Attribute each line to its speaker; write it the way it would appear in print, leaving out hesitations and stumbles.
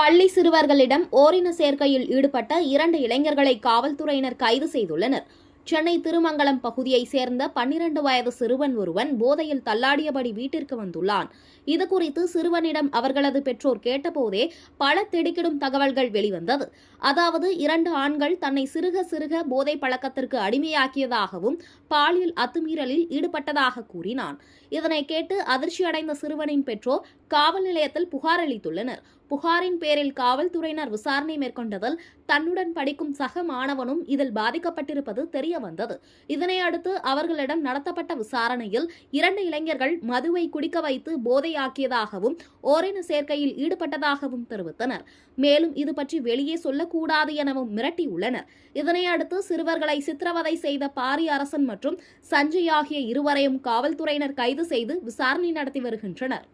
Speaker 1: பள்ளி சிறுவர்களிடம் ஓரின சேர்க்கையில் ஈடுபட்ட 2 இளைஞர்களை காவல்துறையினர் கைது செய்துள்ளனர். சென்னை திருமங்கலம் பகுதியைச் சேர்ந்த 12 வயது சிறுவன் ஒருவன் போதையில் தள்ளாடியபடி வீட்டிற்கு வந்துள்ளான். இதுகுறித்து சிறுவனிடம் அவர்களது பெற்றோர் கேட்டபோதே பல திடுக்கிடும் தகவல்கள் வெளிவந்தது. அதாவது 2 ஆண்கள் தன்னை சிறுக சிறுக போதை பழக்கத்திற்கு அடிமையாக்கியதாகவும் பாலியல் அத்துமீறலில் ஈடுபட்டதாக கூறினான். இதனை கேட்டு அதிர்ச்சியடைந்த சிறுவனின் பெற்றோர் காவல் நிலையத்தில் புகார் அளித்துள்ளனர். புகாரின் பேரில் காவல்துறையினர் விசாரணை மேற்கொண்டதில் தன்னுடன் படிக்கும் சக மாணவனும் இதில் பாதிக்கப்பட்டிருப்பது தெரிய வந்தது. இதனையடுத்து அவர்களிடம் நடத்தப்பட்ட விசாரணையில் 2 இளைஞர்கள் மதுவை குடிக்க வைத்து போதையாக்கியதாகவும் ஓரின சேர்க்கையில் ஈடுபட்டதாகவும் தெரிவித்தனர். மேலும் இது பற்றி வெளியே சொல்லக்கூடாது எனவும் மிரட்டியுள்ளனர். இதனையடுத்து சிறுவர்களை சித்திரவதை செய்த பாரி அரசன் மற்றும் சஞ்சய் ஆகிய இருவரையும் காவல்துறையினர் கைது செய்து விசாரணை நடத்தி வருகின்றனர்.